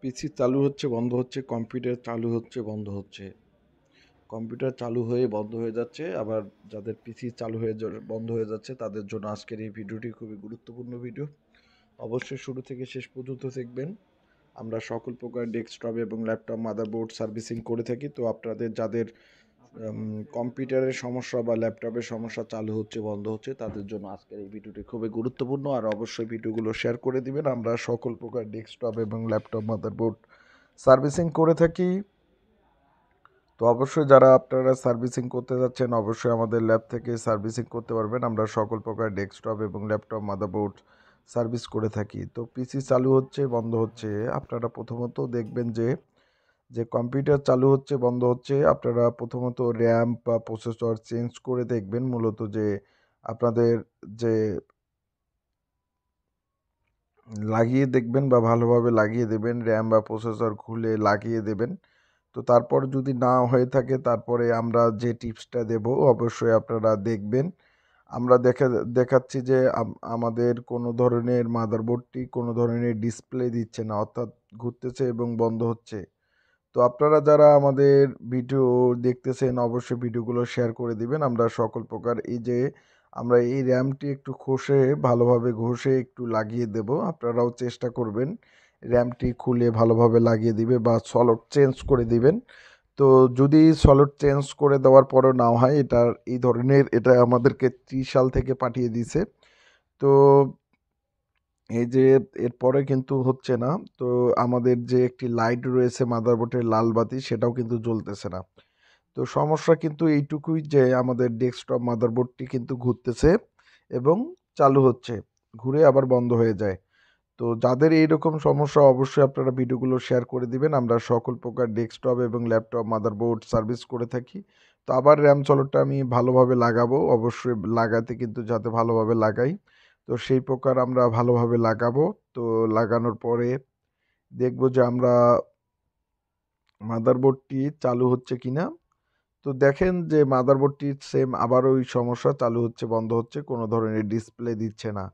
পিসি চালু হচ্ছে বন্ধ হচ্ছে, কম্পিউটার চালু হচ্ছে বন্ধ হচ্ছে, কম্পিউটার চালু হয়ে বন্ধ হয়ে যাচ্ছে। আবার যাদের পিসি চালু হয়ে বন্ধ হয়ে যাচ্ছে তাদের জন্য আজকের এই ভিডিওটি খুবই গুরুত্বপূর্ণ ভিডিও। অবশ্যই শুরু থেকে শেষ পর্যন্ত দেখবেন। আমরা সকল প্রকার ডেস্কটপ এবং ল্যাপটপ মাদারবোর্ড সার্ভিসিং করে থাকি। তো আপনাদের যাদের কম্পিউটারের সমস্যা বা ল্যাপটপের সমস্যা চালু হচ্ছে বন্ধ হচ্ছে তাদের জন্য আজকের এই ভিডিওটি খুবই গুরুত্বপূর্ণ। আর অবশ্যই ভিডিওগুলো শেয়ার করে দিবেন। আমরা সকল প্রকার ডেস্কটপ এবং ল্যাপটপ মাদারবোর্ড সার্ভিসিং করে থাকি। তো অবশ্যই যারা আপনারা সার্ভিসিং করতে যাচ্ছেন অবশ্যই আমাদের ল্যাব থেকে সার্ভিসিং করতে পারবেন। আমরা সকল প্রকার ডেস্কটপ এবং ল্যাপটপ মাদারবোর্ড সার্ভিস করে থাকি। তো পিসি চালু হচ্ছে বন্ধ হচ্ছে, আপনারা প্রথমত দেখবেন যে কম্পিউটার চালু হচ্ছে বন্ধ হচ্ছে, আপনারা প্রথমত র্যাম বা প্রসেসর চেঞ্জ করে দেখবেন। মূলত যে আপনাদের যে লাগিয়ে দেখবেন বা ভালোভাবে লাগিয়ে দেবেন, র্যাম বা প্রসেসর খুলে লাগিয়ে দেবেন। তো তারপর যদি না হয়ে থাকে তারপরে আমরা যে টিপসটা দেব অবশ্যই আপনারা দেখবেন। আমরা দেখাচ্ছি যে আমাদের কোনো ধরনের মাদারবোর্ডটি কোনো ধরনের ডিসপ্লে দিচ্ছে না, অর্থাৎ ঘুরতেছে এবং বন্ধ হচ্ছে। তো আপনারা যারা আমাদের ভিডিও দেখতেছেন অবশ্যই ভিডিওগুলো শেয়ার করে দিবেন। আমরা সকল প্রকার আমরা এই র্যামটি একটু ভালোভাবে ঘষে একটু লাগিয়ে দেব। আপনারাও চেষ্টা করবেন র্যামটি খুলে ভালোভাবে লাগিয়ে দিবে বা সলড চেঞ্জ করে দিবেন। তো যদি সলড চেঞ্জ করে দেওয়ার পরও না হয়, এটা আমাদেরকে 30 সাল থেকে পাঠিয়ে দিছে। তো এই যে এরপরে কিন্তু হচ্ছে না। তো আমাদের যে একটি লাইট রয়েছে মাদারবোর্ডের লাল বাতি সেটাও কিন্তু জ্বলতেছে না। তো সমস্যা কিন্তু এইটুকুই যে আমাদের ডেস্কটপ মাদারবোর্ডটি কিন্তু ঘুরতেছে এবং চালু হচ্ছে, ঘুরে আবার বন্ধ হয়ে যায়। তো যাদের এইরকম সমস্যা অবশ্যই আপনারা ভিডিওগুলো শেয়ার করে দিবেন। আমরা সকল প্রকার ডেস্কটপ এবং ল্যাপটপ মাদারবোর্ড সার্ভিস করে থাকি। তো আবার র্যাম সলটটা আমি ভালোভাবে লাগাবো, অবশ্যই লাগাতে কিন্তু যাতে ভালোভাবে লাগাই। তো সেই প্রকার আমরা ভালোভাবে লাগাবো। তো লাগানোর পরে দেখব যে আমরা মাদারবোর্ডটি চালু হচ্ছে কিনা। তো দেখেন যে মাদারবোর্ডটির সেম আবার ওই সমস্যা, চালু হচ্ছে বন্ধ হচ্ছে, কোনো ধরনের ডিসপ্লে দিচ্ছে না।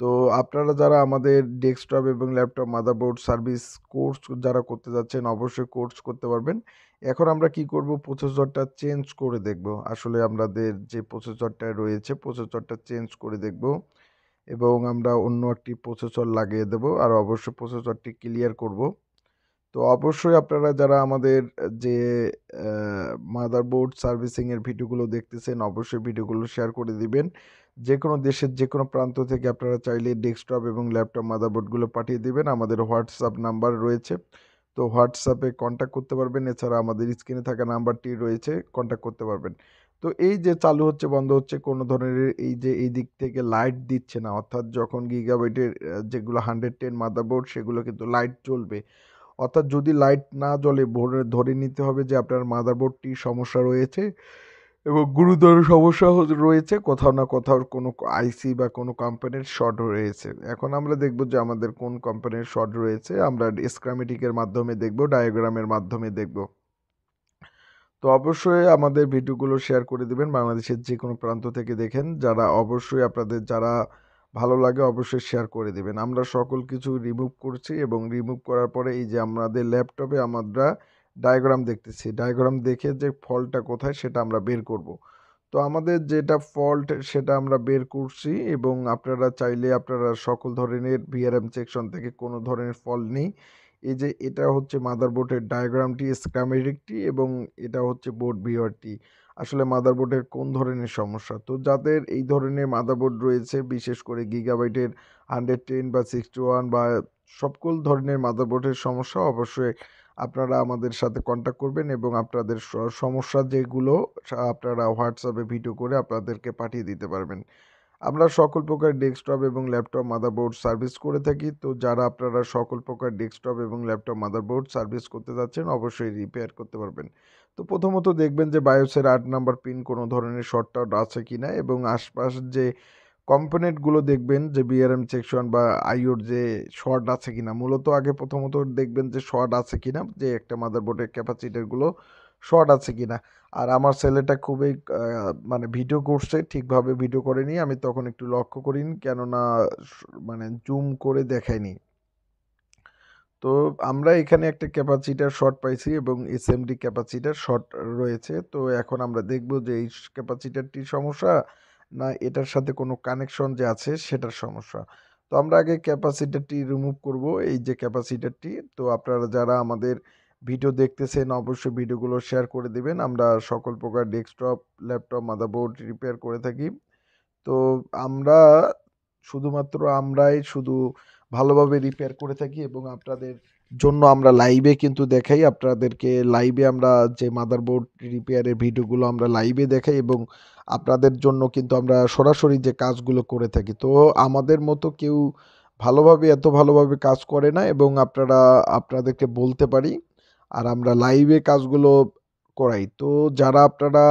তো আপনারা যারা আমাদের ডেস্কটপ এবং ল্যাপটপ মাদারবোর্ড সার্ভিস কোর্স যারা করতে যাচ্ছেন অবশ্যই কোর্স করতে পারবেন। এখন আমরা কি করব, প্রসেসরটা চেঞ্জ করে দেখব। আসলে আমাদের যে প্রসেসরটা রয়েছে প্রসেসরটা চেঞ্জ করে দেখব এবং আমরা অন্য একটি প্রসেসর লাগিয়ে দেব আর অবশ্যই প্রসেসরটি ক্লিয়ার করব। তো অবশ্যই আপনারা যারা আমাদের যে মাদারবোর্ড সার্ভিসিংয়ের ভিডিওগুলো দেখতেছেন অবশ্যই ভিডিওগুলো শেয়ার করে দিবেন। যে কোনো দেশের যে কোনো প্রান্ত থেকে আপনারা চাইলে ডেস্কটপ এবং ল্যাপটপ মাদারবোর্ডগুলো পাঠিয়ে দিবেন। আমাদের হোয়াটসঅ্যাপ নাম্বার রয়েছে, তো হোয়াটসঅ্যাপে কন্ট্যাক্ট করতে পারবেন। এছাড়া আমাদের স্ক্রিনে থাকা নাম্বারটি রয়েছে, কন্ট্যাক্ট করতে পারবেন। তো এই যে চালু হচ্ছে বন্ধ হচ্ছে, কোনো ধরনের এই দিক থেকে লাইট দিচ্ছে না, অর্থাৎ যখন গিগাবাইটের যেগুলো 110 মাদারবোর্ড সেগুলো কিন্তু লাইট জ্বলবে। অর্থাৎ যদি লাইট না জ্বলে ধরে নিতে হবে যে আপনার মাদারবোর্ডটি সমস্যা রয়েছে এবং গুরুতর সমস্যা রয়েছে, কোথাও না কোথাও কোনো আইসি বা কোনো কোম্পানির শর্ট রয়েছে। এখন আমরা দেখব যে আমাদের কোন কোম্পানির শর্ট রয়েছে, আমরা স্ক্রামেটিকের মাধ্যমে দেখব, ডায়াগ্রামের মাধ্যমে দেখব। তো অবশ্যই আমাদের ভিডিওগুলো শেয়ার করে দিবেন, বাংলাদেশের যে কোনো প্রান্ত থেকে দেখেন যারা, অবশ্যই আপনাদের যারা ভালো লাগে অবশ্যই শেয়ার করে দিবেন। আমরা সকল কিছু রিমুভ করছি এবং রিমুভ করার পরে এই যে আমাদের ল্যাপটপে আমরা ডায়াগ্রাম দেখতেছি, ডায়াগ্রাম দেখে যে ফল্টটা কোথায় সেটা আমরা বের করব। তো আমাদের যেটা ফল্ট সেটা আমরা বের করছি এবং আপনারা চাইলে আপনারা সকল ধরনের ভিআরএম সেকশন থেকে কোনো ধরনের ফল্ট নেই। এই যে এটা হচ্ছে মাদারবোর্ডের ডায়াগ্রামটি, স্কিমেটিকটি এবং এটা হচ্ছে বোর্ড ভিউয়ারটি। আসলে মাদারবোর্ডের কোন ধরনের সমস্যা, তো যাদের এই ধরনের মাদারবোর্ড রয়েছে বিশেষ করে গিগাবাইটের 110 বা 61 বা সকল ধরনের মাদারবোর্ডের সমস্যা অবশ্যই আপনারা আমাদের সাথে কন্ট্যাক্ট করবেন এবং আপনাদের সমস্যা যেগুলো আপনারা হোয়াটসঅ্যাপে ভিডিও করে আপনাদেরকে পাঠিয়ে দিতে পারবেন। আমরা সকল প্রকার ডেস্কটপ এবং ল্যাপটপ মাদারবোর্ড সার্ভিস করে থাকি। তো যারা আপনারা সকল প্রকার ডেস্কটপ এবং ল্যাপটপ মাদারবোর্ড সার্ভিস করতে যাচ্ছেন অবশ্যই রিপেয়ার করতে পারবেন। তো প্রথমত দেখবেন যে বায়োসের 8 নাম্বার পিন কোনো ধরনের শর্ট আউট আছে কিনা এবং আশপাশ যে কম্পোনেন্টগুলো দেখবেন যে বিআরএম সেকশন বা আইওর যে শর্ট আছে কিনা। মূলত আগে প্রথমত দেখবেন যে শর্ট আছে কিনা, যে একটা মাদারবোর্ডের ক্যাপাসিটারগুলো শর্ট আছে কিনা। আর আমার ছেলেটা খুবই মানে ভিডিও করছে, ঠিকভাবে ভিডিও করেনি, আমি তখন একটু লক্ষ্য করিনি কেননা মানে জুম করে দেখায়নি। তো আমরা এখানে একটা ক্যাপাসিটার শর্ট পাইছি এবং এসএমডি ক্যাপাসিটার শর্ট রয়েছে। তো এখন আমরা দেখব যে এই ক্যাপাসিটারটির সমস্যা না এটার সাথে কোনো কানেকশন যে আছে সেটার সমস্যা। তো আমরা আগে ক্যাপাসিটারটি রিমুভ করব, এই যে ক্যাপাসিটারটি। তো আপনারা যারা আমাদের ভিডিও দেখতেছেন অবশ্যই ভিডিওগুলো শেয়ার করে দিবেন। আমরা সকল প্রকার ডেস্কটপ, ল্যাপটপ, মাদারবোর্ড রিপেয়ার করে থাকি। তো আমরা শুধুমাত্র আমরাই শুধু ভালোভাবে রিপেয়ার করে থাকি এবং আপনাদের জন্য আমরা লাইভে কিন্তু দেখাই। আপনাদেরকে লাইভে আমরা যে মাদারবোর্ড রিপেয়ারের ভিডিওগুলো আমরা লাইভে দেখাই এবং আপনাদের জন্য কিন্তু আমরা সরাসরি যে কাজগুলো করে থাকি। তো আমাদের মতো কেউ এত ভালোভাবে কাজ করে না এবং আপনাদেরকে বলতে পারি। আর আমরা লাইভে কাজগুলো করাই। তো যারা আপনারা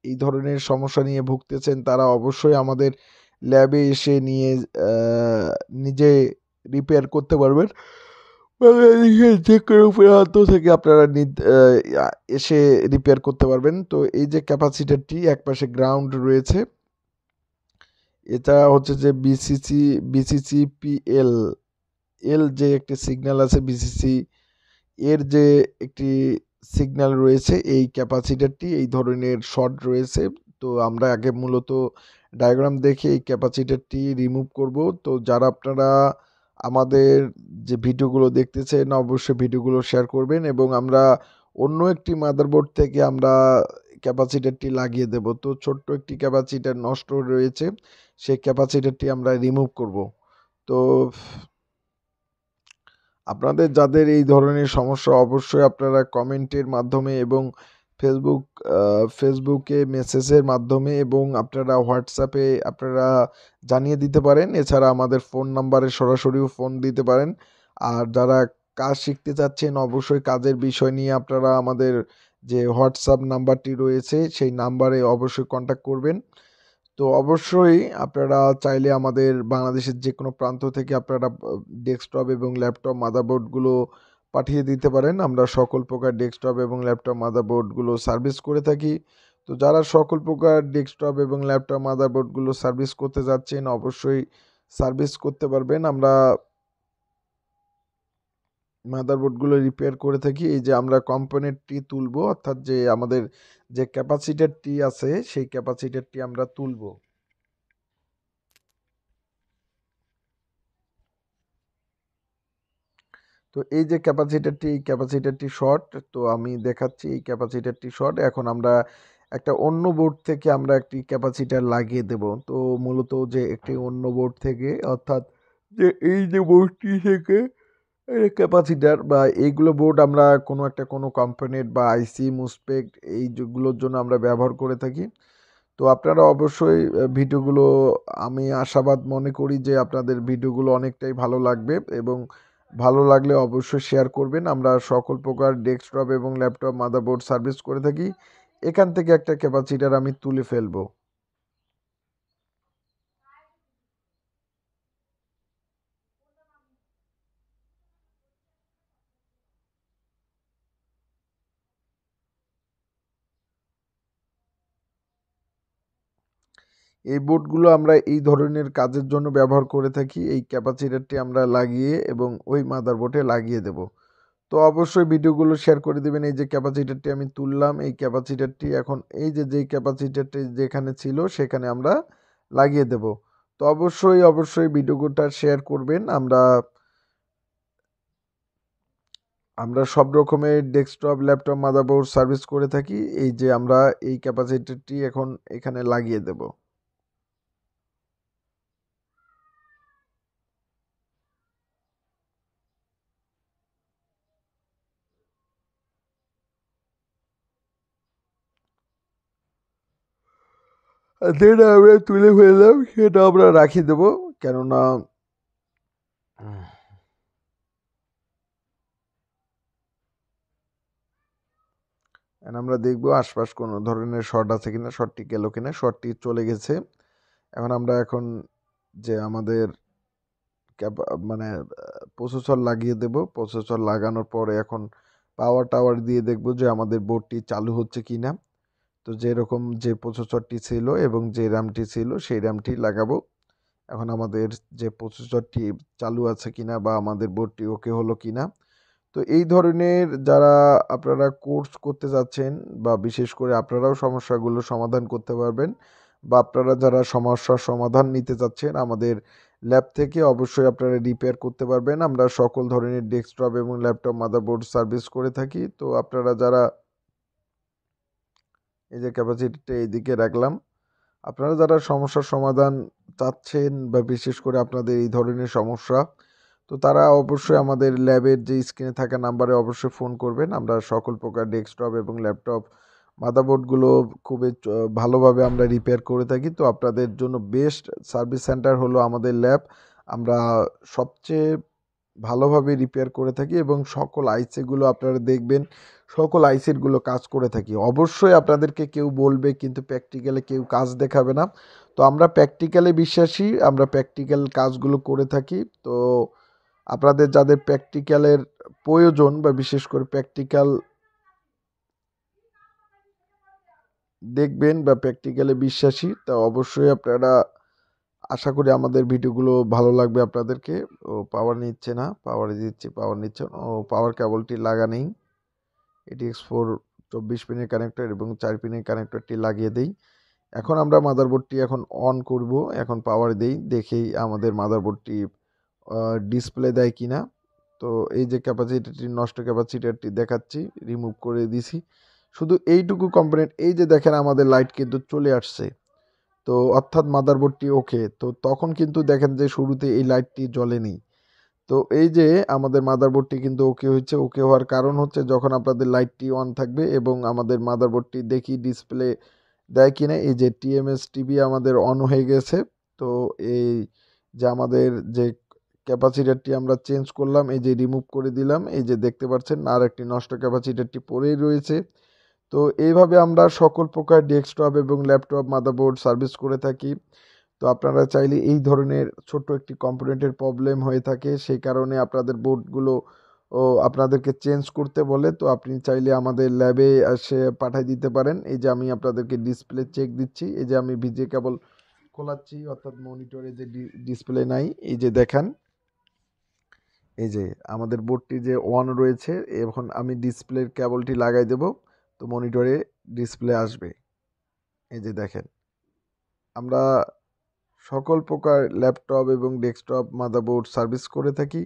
এই ধরনের সমস্যা নিয়ে ভুগতেছেন তারা অবশ্যই আমাদের ল্যাবে এসে নিজে রিপেয়ার করতে পারবেন। বাংলাদেশের যে কোনো প্রান্ত থেকে আপনারা এসে রিপেয়ার করতে পারবেন। তো এই যে ক্যাপাসিটারটি একপাশে গ্রাউন্ড রয়েছে, এটা হচ্ছে যে বিসিসি-পিএল যে একটি সিগন্যাল আছে, বিসিসি এর যে একটি সিগন্যাল রয়েছে, এই ক্যাপাসিটারটি এই ধরনের শর্ট রয়েছে। তো আমরা আগে মূলত ডায়াগ্রাম দেখে এই ক্যাপাসিটারটি রিমুভ করব। তো যারা আপনারা আমাদের যে ভিডিওগুলো দেখতেছেন অবশ্যই ভিডিওগুলো শেয়ার করবেন এবং আমরা অন্য একটি মাদারবোর্ড থেকে আমরা ক্যাপাসিটারটি লাগিয়ে দেব। তো ছোট্ট একটি ক্যাপাসিটার নষ্ট রয়েছে, সেই ক্যাপাসিটারটি আমরা রিমুভ করব। তো আপনাদের যাদের এই ধরনের সমস্যা অবশ্যই আপনারা কমেন্টের মাধ্যমে এবং ফেসবুক ফেসবুকে মেসেজের মাধ্যমে এবং আপনারা হোয়াটসঅ্যাপে আপনারা জানিয়ে দিতে পারেন। এছাড়া আমাদের ফোন নাম্বারে সরাসরিও ফোন দিতে পারেন। আর যারা কাজ শিখতে চাচ্ছেন অবশ্যই কাজের বিষয় নিয়ে আপনারা আমাদের যে হোয়াটসঅ্যাপ নাম্বারটি রয়েছে সেই নাম্বারে অবশ্যই কন্ট্যাক্ট করবেন। তো অবশ্যই আপনারা চাইলে আমাদের বাংলাদেশের যে কোনো প্রান্ত থেকে আপনারা ডেস্কটপ এবং ল্যাপটপ মাদারবোর্ডগুলো পাঠিয়ে দিতে পারেন। আমরা সকল প্রকার ডেস্কটপ এবং ল্যাপটপ মাদারবোর্ডগুলো সার্ভিস করে থাকি। তো যারা সকল প্রকার ডেস্কটপ এবং ল্যাপটপ মাদারবোর্ডগুলো সার্ভিস করতে যাচ্ছেন অবশ্যই সার্ভিস করতে পারবেন। আমরা মাদারবোর্ডগুলো রিপেয়ার করে থাকি। এই যে আমরা কম্পোনেন্টটি তুলবো, অর্থাৎ যে আমাদের যে ক্যাপাসিটারটি আছে সেই ক্যাপাসিটারটি আমরা তুলবো। তো এই যে এই ক্যাপাসিটারটি শর্ট। তো আমি দেখাচ্ছি এই ক্যাপাসিটারটি শর্ট। এখন আমরা একটা অন্য বোর্ড থেকে আমরা একটি ক্যাপাসিটার লাগিয়ে দেব। তো মূলত যে একটি অন্য বোর্ড থেকে, অর্থাৎ যে এই যে বোর্ডটি থেকে ক্যাপাসিটার বা এইগুলো বোর্ড আমরা কোনো কম্পোনেন্ট বা আইসি মুসপেক্ট এই যেগুলোর জন্য আমরা ব্যবহার করে থাকি। তো আপনারা অবশ্যই ভিডিওগুলো, আমি আশাবাদ মনে করি যে আপনাদের ভিডিওগুলো অনেকটাই ভালো লাগবে এবং ভালো লাগলে অবশ্যই শেয়ার করবেন। আমরা সকল প্রকার ডেস্কটপ এবং ল্যাপটপ মাদারবোর্ড সার্ভিস করে থাকি। এখান থেকে একটা ক্যাপাসিটার আমি তুলে ফেলবো। এই বোর্ডগুলো আমরা এই ধরনের কাজের জন্য ব্যবহার করে থাকি। এই ক্যাপাসিটারটি আমরা লাগিয়ে এবং ওই মাদারবোর্ডে লাগিয়ে দেব। তো অবশ্যই ভিডিওগুলো শেয়ার করে দেবেন। এই যে ক্যাপাসিটারটি আমি তুললাম, এই ক্যাপাসিটারটি এখন এই যে যেই ক্যাপাসিটারটি যেখানে ছিল সেখানে আমরা লাগিয়ে দেব। তো অবশ্যই ভিডিওটা শেয়ার করবেন। আমরা সব রকমের ডেস্কটপ, ল্যাপটপ, মাদারবোর্ড সার্ভিস করে থাকি। এই যে আমরা এই ক্যাপাসিটারটি এখন এখানে লাগিয়ে দেব। যেটা আমরা তুলে ফেললাম সেটা আমরা রাখিয়ে দেবো, কেননা আমরা দেখবো আশপাশ কোনো ধরনের শর্ট আছে কিনা, শর্টটি গেল কিনা। শর্টটি চলে গেছে। এখন যে আমাদের মানে প্রসেসর লাগিয়ে দেব। প্রসেসর লাগানোর পরে এখন পাওয়ার টাওয়ার দিয়ে দেখব যে আমাদের বোর্ডটি চালু হচ্ছে কিনা। তো যেরকম যে প্রসেসরটি ছিল এবং যে র্যামটি ছিল সেই র্যামটি লাগাবো। এখন আমাদের যে প্রসেসরটি চালু আছে কিনা বা আমাদের বোর্ডটি ওকে হলো কিনা। তো এই ধরনের যারা আপনারা কোর্স করতে যাচ্ছেন বা বিশেষ করে আপনারাও সমস্যাগুলো সমাধান করতে পারবেন বা আপনারা যারা সমস্যার সমাধান নিতে চাচ্ছেন আমাদের ল্যাব থেকে অবশ্যই আপনারা রিপেয়ার করতে পারবেন। আমরা সকল ধরনের ডেস্কটপ এবং ল্যাপটপ মাদারবোর্ড সার্ভিস করে থাকি। তো আপনারা যারা এই যে ক্যাপাসিটিটা এইদিকে রাখলাম, আপনারা যারা সমস্যার সমাধান চাচ্ছেন বা বিশেষ করে আপনাদের এই ধরনের সমস্যা, তো তারা অবশ্যই আমাদের ল্যাবের যে স্ক্রিনে থাকা নাম্বারে অবশ্যই ফোন করবেন। আমরা সকল প্রকার ডেস্কটপ এবং ল্যাপটপ মাদারবোর্ডগুলো খুবই ভালোভাবে আমরা রিপেয়ার করে থাকি। তো আপনাদের জন্য বেস্ট সার্ভিস সেন্টার হলো আমাদের ল্যাব। আমরা সবচেয়ে ভালোভাবে রিপেয়ার করে থাকি এবং সকল আইসিগুলো আপনারা দেখবেন সকল আইসিগুলো কাজ করে থাকি। অবশ্যই আপনাদেরকে কেউ বলবে কিন্তু প্র্যাকটিক্যালে কেউ কাজ দেখাবে না। তো আমরা প্র্যাকটিক্যালে বিশ্বাসী, আমরা প্র্যাকটিক্যাল কাজগুলো করে থাকি। তো আপনাদের যাদের প্র্যাকটিক্যালের প্রয়োজন বা বিশেষ করে প্র্যাকটিক্যাল দেখবেন বা প্র্যাকটিক্যালে বিশ্বাসী, তা অবশ্যই আপনারা আশা করি আমাদের ভিডিওগুলো ভালো লাগবে আপনাদেরকে। ও পাওয়ার নিচ্ছে না, পাওয়ারে দিচ্ছি, পাওয়ার নিচ্ছে না। ও পাওয়ার কেবলটি লাগা নেই। ATX4 24 পিনের কানেক্টর এবং 4 পিনের কানেক্টরটি লাগিয়ে দেই। এখন আমরা মাদারবোর্ডটি এখন অন করব। এখন পাওয়ার দেই, দেখেই আমাদের মাদারবোর্ডটি ডিসপ্লে দেয় কিনা। তো এই যে ক্যাপাসিটিটি নষ্ট ক্যাপাসিটারটি দেখাচ্ছি, রিমুভ করে দিছি। শুধু এইটুকু কম্পোনেন্ট, এই যে দেখেন আমাদের লাইট কিন্তু চলে আসছে। তো অর্থাৎ মাদারবোর্ডটি ওকে। তো তখন কিন্তু দেখেন যে শুরুতে এই লাইটটি জ্বলেনি। তো এই যে আমাদের মাদারবোর্ডটি কিন্তু ওকে হয়েছে। ওকে হওয়ার কারণ হচ্ছে যখন আপনাদের লাইটটি অন থাকবে এবং আমাদের মাদারবোর্ডটি দেখি ডিসপ্লে দেয় কিনা। এই যে টিএমএস টিভি আমাদের অন হয়ে গেছে। তো এই যে আমাদের যে ক্যাপাসিটারটি আমরা চেঞ্জ করলাম, এই যে রিমুভ করে দিলাম, এই যে দেখতে পাচ্ছেন আর একটি নষ্ট ক্যাপাসিটারটি পড়েই রয়েছে। তো এইভাবে আমরা সকল প্রকার ডেস্কটপ এবং ল্যাপটপ মাদারবোর্ড সার্ভিস করে থাকি। তো আপনারা চাইলে এই ধরনের ছোট্ট একটি কম্পোনেন্টের প্রবলেম হয়ে থাকে, সেই কারণে আপনাদের বোর্ডগুলো আপনাদেরকে চেঞ্জ করতে বলে, তো আপনি চাইলে আমাদের ল্যাবে এসে পাঠিয়ে দিতে পারেন। এই যে আমি আপনাদেরকে ডিসপ্লে চেক দিচ্ছি, এই যে আমি ভিজে কেবল খোলাচ্ছি, অর্থাৎ মনিটরে যে ডিসপ্লে নাই, এই যে দেখেন এই যে আমাদের বোর্ডটি যে অন রয়েছে। এখন আমি ডিসপ্লের কেবলটি লাগাই দেব, তো মনিটরে ডিসপ্লে আসবে। এই যে দেখেন আমরা সকল প্রকার ল্যাপটপ এবং ডেস্কটপ মাদারবোর্ড সার্ভিস করে থাকি।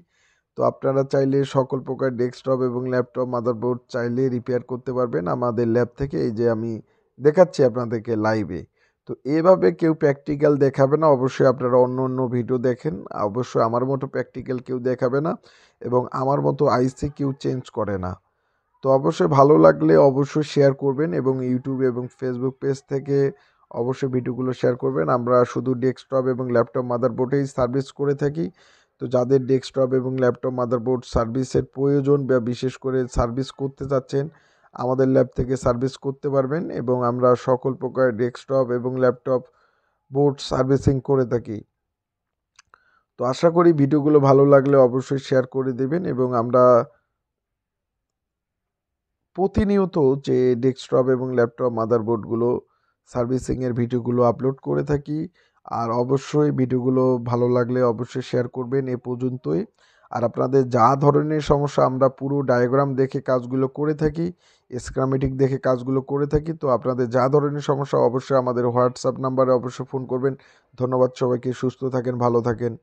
তো আপনারা চাইলে সকল প্রকার ডেস্কটপ এবং ল্যাপটপ মাদারবোর্ড চাইলে রিপেয়ার করতে পারবেন আমাদের ল্যাব থেকে। এই যে আমি দেখাচ্ছি আপনাদেরকে লাইভে। তো এভাবে কেউ প্র্যাকটিক্যাল দেখাবে না, অবশ্যই আপনারা অন্য অন্য ভিডিও দেখেন। অবশ্যই আমার মতো প্র্যাকটিক্যাল কেউ দেখাবে না এবং আমার মতো আইসি কেউ চেঞ্জ করে না। তো অবশ্যই ভালো লাগলে অবশ্যই শেয়ার করবেন এবং ইউটিউব এবং ফেসবুক পেজ থেকে অবশ্যই ভিডিওগুলো শেয়ার করবেন। আমরা শুধু ডেস্কটপ এবং ল্যাপটপ মাদারবোর্ডেই সার্ভিস করে থাকি। তো যাদের ডেস্কটপ এবং ল্যাপটপ মাদারবোর্ড সার্ভিসের প্রয়োজন বা বিশেষ করে সার্ভিস করতে চাচ্ছেন আমাদের ল্যাব থেকে সার্ভিস করতে পারবেন এবং আমরা সকল প্রকার ডেস্কটপ এবং ল্যাপটপ বোর্ড সার্ভিসিং করে থাকি। তো আশা করি ভিডিওগুলো ভালো লাগলে অবশ্যই শেয়ার করে দেবেন এবং আমরা প্রতিনিয়ত যে ডেস্কটপ এবং ল্যাপটপ মাদারবোর্ডগুলো সার্ভিসিংয়ের ভিডিওগুলো আপলোড করে থাকি। আর অবশ্যই ভিডিওগুলো ভালো লাগলে অবশ্যই শেয়ার করবেন। এ পর্যন্তই। আর আপনাদের যা ধরনের সমস্যা আমরা পুরো ডায়াগ্রাম দেখে কাজগুলো করে থাকি, স্কিমেটিক দেখে কাজগুলো করে থাকি। তো আপনাদের যা ধরনের সমস্যা অবশ্যই আমাদের হোয়াটসঅ্যাপ নাম্বারে অবশ্যই ফোন করবেন। ধন্যবাদ সবাইকে, সুস্থ থাকেন, ভালো থাকেন।